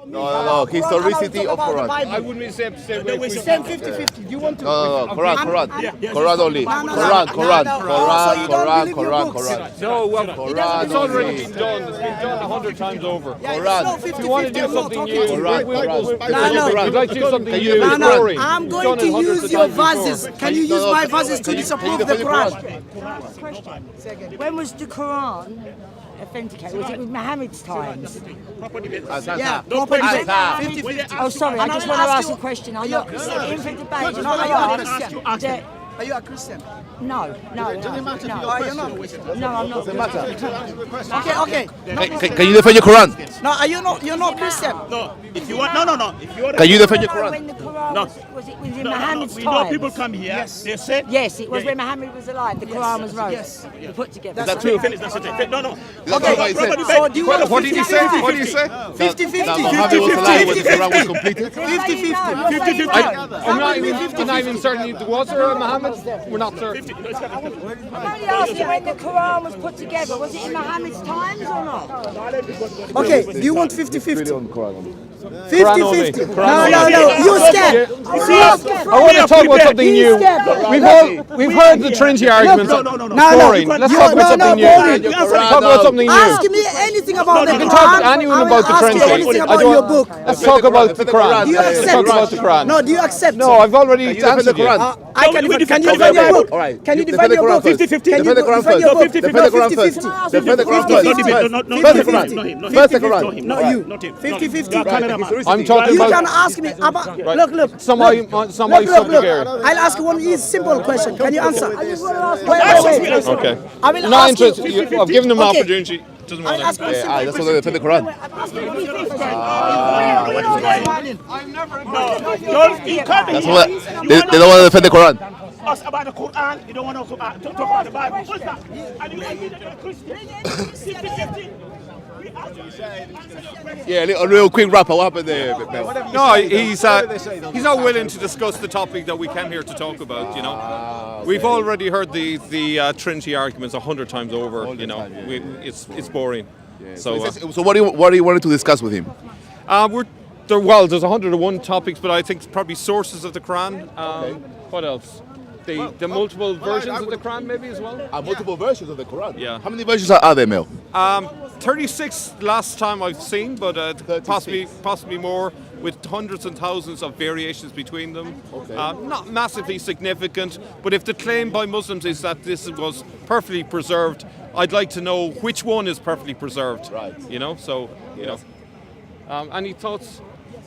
No, historicity of Quran. I wouldn't say Same 50-50. You want to? No, Quran only. Quran. No, well, Quran it's already only. been done. It's been done 100 times over. Quran. If you want to do something new, we'd like to do something new. No. I'm going to use your verses. Can you use my verses to disapprove the Quran? When was the Quran authenticated? Was it with Muhammad's times? Yeah, proper debate. 50-50. Oh, sorry, I just want to ask a question. I'm not in for debate. No, are you a Christian? Are you a Christian? No. Doesn't matter if you're No, I'm not. Okay. Can you defend your Quran? No, are you not? You're not Christian. No, if you want, no. If you want, Can you defend your Quran? When the Quran was it in no, Muhammad's we times? know people come here. Yes. They said. Yes, it was when Muhammad was alive. The Quran was wrote. Yes. Put together. Is that true? Finish. That's it. No. Okay, what he said. So do you want What did he say? What did he say? 50-50? That Muhammad was alive when the Quran was completed? 50-50. I'm not even certain there was a Muhammad. We're not certain. I'm only asking when the Quran was put together. Was it in Muhammad's times or not? Okay, do you want 50-50? 50-50. Quran No. You're scared. I want to talk about something new. We've heard the Trinity arguments. No. Boring. Let's talk about something new. boring. Talk about something new. Ask me anything about the Quran. You can talk to anyone about the I will ask you Trinity. anything I about don't- your book. Let's talk about the Quran. Do you Let's accept? talk about the Quran. No, do you accept? No, I've already answered the Quran. you. I can defend. Can you defend your book? All right. Can you defend your book? 50-50. Can you Defend the Quran defend your first. book? Defend the Quran first. 50-50. Defend the Quran first. Not the Quran. First the Quran. No, you. 50-50. I'm talking You can about ask me about. Look. somebody Look. subjugated. I'll ask you one simple question. Can you answer? Wait. Okay. I will You're not ask you. interested. I've given him an Okay. opportunity. Doesn't want I'll ask to. you a simple That's what they defend the Quran. That's what they don't want to defend the Quran. Us about the Quran, you don't want to talk about the Bible. What's that? And you like a Christian? 50-50. Yeah, a real quick wrap. What happened there? No, he's not willing to discuss the topic that we came here to talk about. You know, we've already heard the Trinity arguments 100 times over. You know, it's boring. So what do you wanted to discuss with him? there's 101 topics, but I think probably sources of the Quran. What else? The multiple versions of the Quran, maybe as well. Multiple versions of the Quran. Yeah. How many versions are there, Mel? 36 last time I've seen, but possibly more, with hundreds and thousands of variations between them. Okay. Not massively significant, but if the claim by Muslims is that this was perfectly preserved, I'd like to know which one is perfectly preserved. Right. You know. So you know. Any thoughts?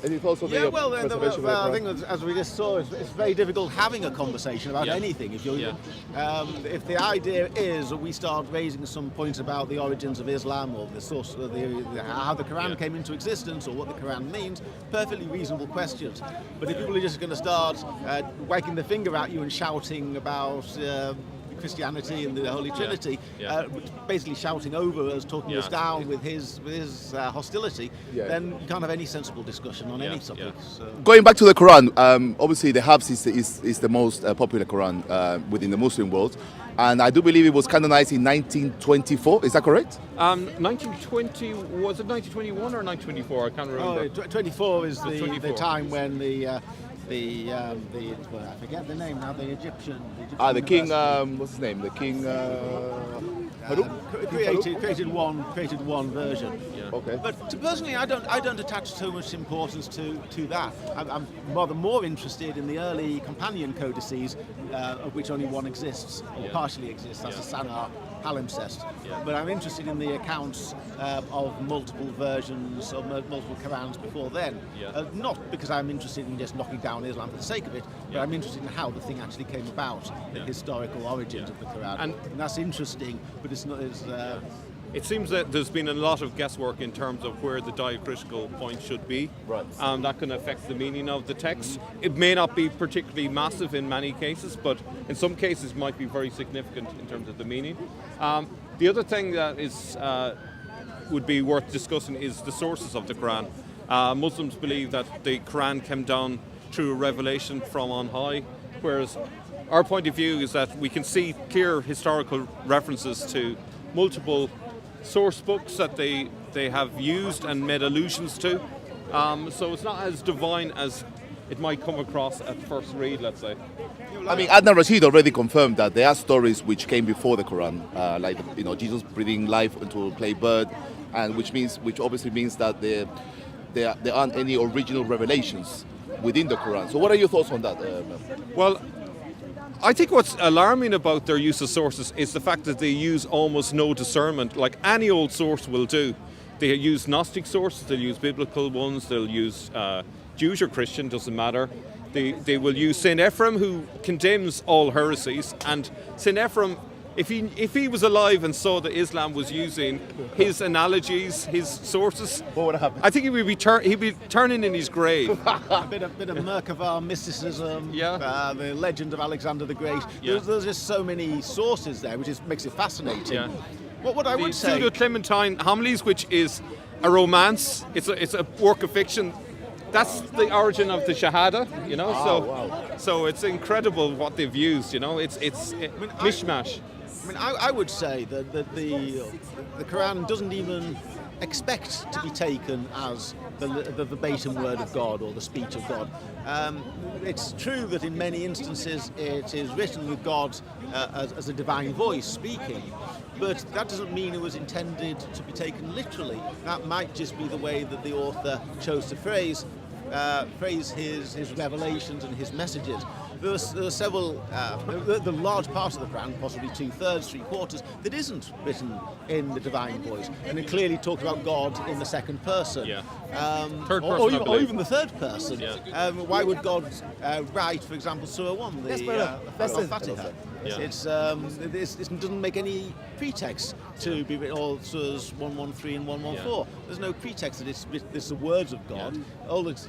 Any thoughts on Yeah, the well, preservation of the I Quran? think as we just saw, it's very difficult having a conversation about anything. If if the idea is that we start raising some points about the origins of Islam or the source of how the Quran came into existence or what the Quran means, perfectly reasonable questions. But if people are just going to start wagging the finger at you and shouting about Christianity and the Holy Trinity, basically shouting over us, talking us down with his hostility, then you can't have any sensible discussion on any topic. So. Going back to the Quran, obviously the Hafs is the most popular Quran within the Muslim world, and I do believe it was canonized in 1924. Is that correct? 1920, was it 1921 or 1924? I can't remember. 24 is the 24. time when I forget the name now. The Egyptian The king. What's his name? The king. created one version. Yeah. Okay. But personally, I don't attach too much importance to that. I'm rather more interested in the early companion codices, of which only one exists, or partially exists. That's the Sanar palimpsest. Yeah. But I'm interested in the accounts of multiple versions of multiple Qurans before then. Yeah. Not because I'm interested in just knocking down Islam for the sake of it, but I'm interested in how the thing actually came about, the historical origins of the Quran. And that's interesting, but it's not as... It seems that there's been a lot of guesswork in terms of where the diacritical point should be. Right. That can affect the meaning of the text. It may not be particularly massive in many cases, but in some cases might be very significant in terms of the meaning. The other thing that would be worth discussing is the sources of the Quran. Muslims believe that the Quran came down through a revelation from on high, whereas our point of view is that we can see clear historical references to multiple source books that they have used and made allusions to. So it's not as divine as it might come across at first read, let's say. I mean, Adnan Rashid already confirmed that there are stories which came before the Quran, like Jesus breathing life into a clay bird, and which obviously means that there aren't any original revelations within the Quran. So, what are your thoughts on that? Well, I think what's alarming about their use of sources is the fact that they use almost no discernment, like any old source will do. They use Gnostic sources, they'll use biblical ones, they'll use Jewish or Christian, doesn't matter. They will use Saint Ephrem, who condemns all heresies, and Saint Ephrem, if he was alive and saw that Islam was using his analogies, his sources, What would happen? I think he'd be turning in his grave. a bit of Merkava mysticism, the legend of Alexander the Great. Yeah. There's just so many sources there, which makes it fascinating. Yeah. What I The would say, Pseudo-Clementine Homilies, which is a romance, it's a work of fiction. That's the origin of the Shahada, So it's incredible what they've used, It's mishmash. I mean, I would say that the Quran doesn't even expect to be taken as the verbatim word of God or the speech of God. It's true that in many instances it is written with God as a divine voice speaking, but that doesn't mean it was intended to be taken literally. That might just be the way that the author chose to phrase his revelations and his messages. There are several, the large part of the Quran, possibly 2/3, 3/4, that isn't written in the divine voice, and it clearly talks about God in the second person. Yeah. Or Third person, I or believe. even the third person. Yeah. Why would God write, for example, Surah 1, the Al-Fatiha? Yeah. It doesn't make any pretext to be written, all Surahs 113 and 114. There's no pretext that it's the words of God. All it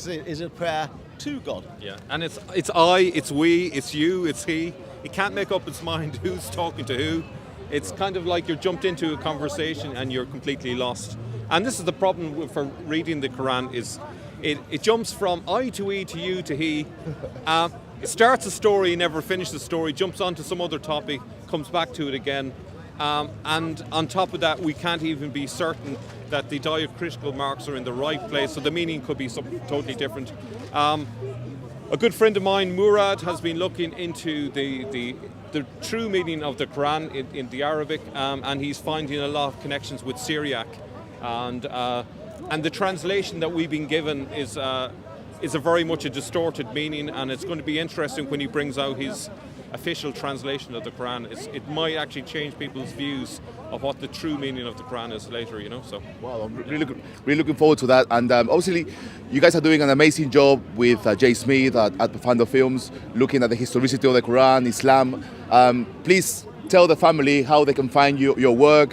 is a prayer to God. Yeah, and it's I, it's we, it's you, it's he. It can't make up its mind who's talking to who. It's kind of like you're jumped into a conversation and you're completely lost. And this is the problem for reading the Quran, is it jumps from I to E to you to he. It starts a story, never finishes the story, jumps onto some other topic, comes back to it again. And on top of that, we can't even be certain that the diacritical marks are in the right place, so the meaning could be something totally different. A good friend of mine, Murad, has been looking into the true meaning of the Quran in the Arabic, and he's finding a lot of connections with Syriac. And the translation that we've been given is a very much a distorted meaning, and it's going to be interesting when he brings out his official translation of the Quran. It might actually change people's views of what the true meaning of the Quran is later, So. Wow, I'm really looking forward to that. And obviously, you guys are doing an amazing job with Jay Smith at Profando Films, looking at the historicity of the Quran, Islam. Please tell the family how they can find your work,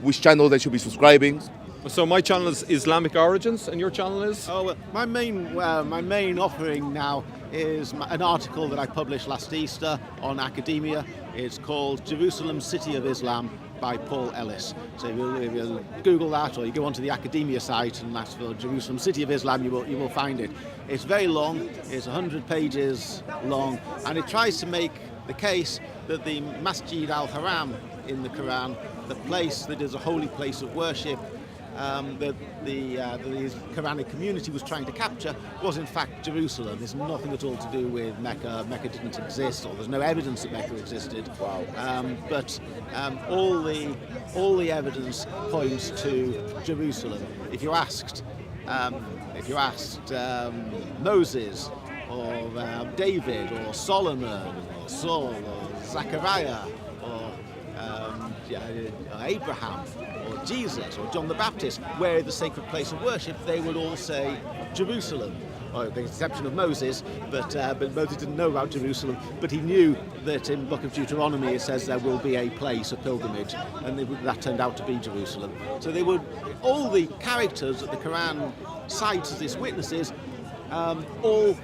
which channel they should be subscribing. So my channel is Islamic Origins, and your channel is? Oh, well, my main offering now is an article that I published last Easter on academia. It's called Jerusalem, City of Islam by Paul Ellis. So if you Google that, or you go onto the academia site and ask for Jerusalem, City of Islam, you will find it. It's very long. It's 100 pages long, and it tries to make the case that the Masjid al-Haram in the Quran, the place that is a holy place of worship, that the Quranic community was trying to capture, was in fact Jerusalem. There's nothing at all to do with Mecca. Mecca didn't exist, or there's no evidence that Mecca existed. Wow. But all the evidence points to Jerusalem. If you asked Moses, or David, or Solomon, or Saul, or Zechariah, or Abraham, or Jesus, or John the Baptist, where is the sacred place of worship, they would all say Jerusalem. Well, with the exception of Moses, but Moses didn't know about Jerusalem, but he knew that in the book of Deuteronomy it says there will be a place, a pilgrimage, and that turned out to be Jerusalem. So all the characters that the Quran cites as its witnesses, all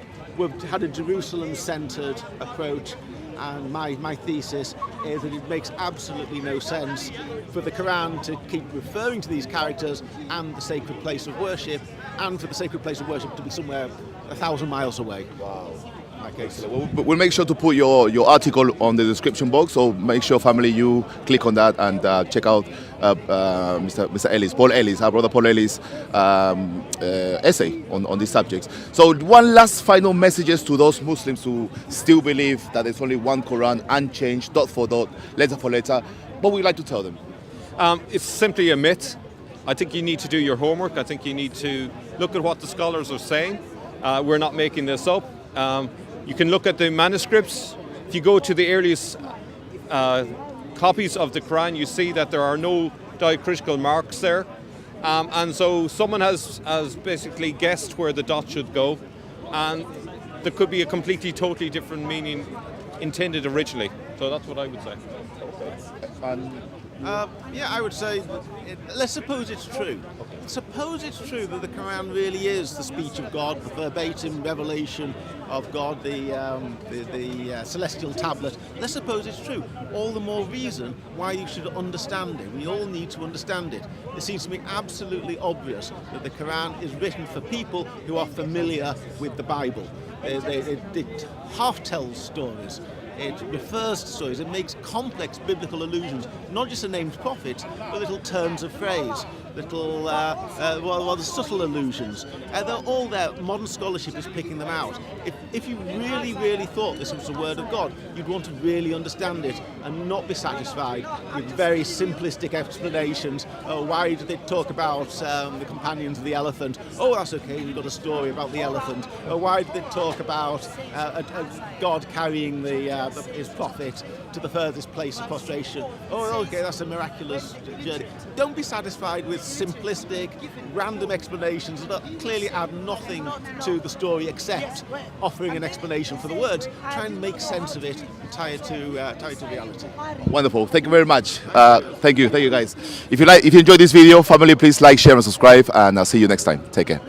had a Jerusalem-centered approach. And my thesis is that it makes absolutely no sense for the Quran to keep referring to these characters and the sacred place of worship, and for the sacred place of worship to be somewhere 1,000 miles away. Wow. Okay, so We'll make sure to put your article on the description box, so make sure, family, you click on that and check out Mr. Ellis, Paul Ellis, our brother Paul Ellis' essay on these subjects. So one last final messages to those Muslims who still believe that there's only one Quran, unchanged, dot for dot, letter for letter. What would you like to tell them? It's simply a myth. I think you need to do your homework. I think you need to look at what the scholars are saying. We're not making this up. You can look at the manuscripts. If you go to the earliest copies of the Quran, you see that there are no diacritical marks there. And so someone has basically guessed where the dot should go. And there could be a completely, totally different meaning intended originally. So that's what I would say. Yeah, I would say, let's suppose it's true. Suppose it's true that the Quran really is the speech of God, the verbatim revelation of God, the celestial tablet. Let's suppose it's true. All the more reason why you should understand it. We all need to understand it. It seems to me absolutely obvious that the Quran is written for people who are familiar with the Bible. It half tells stories. It refers to stories, it makes complex biblical allusions, not just to named prophets, but little turns of phrase, little the subtle allusions. They're all there. Modern scholarship is picking them out. If you really, really thought this was the word of God, you'd want to really understand it and not be satisfied with very simplistic explanations. Oh, why did they talk about the companions of the elephant? Oh, that's okay, we've got a story about the elephant. Why did they talk about God carrying his prophet to the furthest place of prostration? Oh, okay, that's a miraculous journey. Don't be satisfied with simplistic, random explanations that clearly add nothing to the story except offering an explanation for the words. Try and make sense of it and tie it to reality. Wonderful. Thank you very much. Thank you guys. If you enjoyed this video, family, please like, share and subscribe, and I'll see you next time. Take care.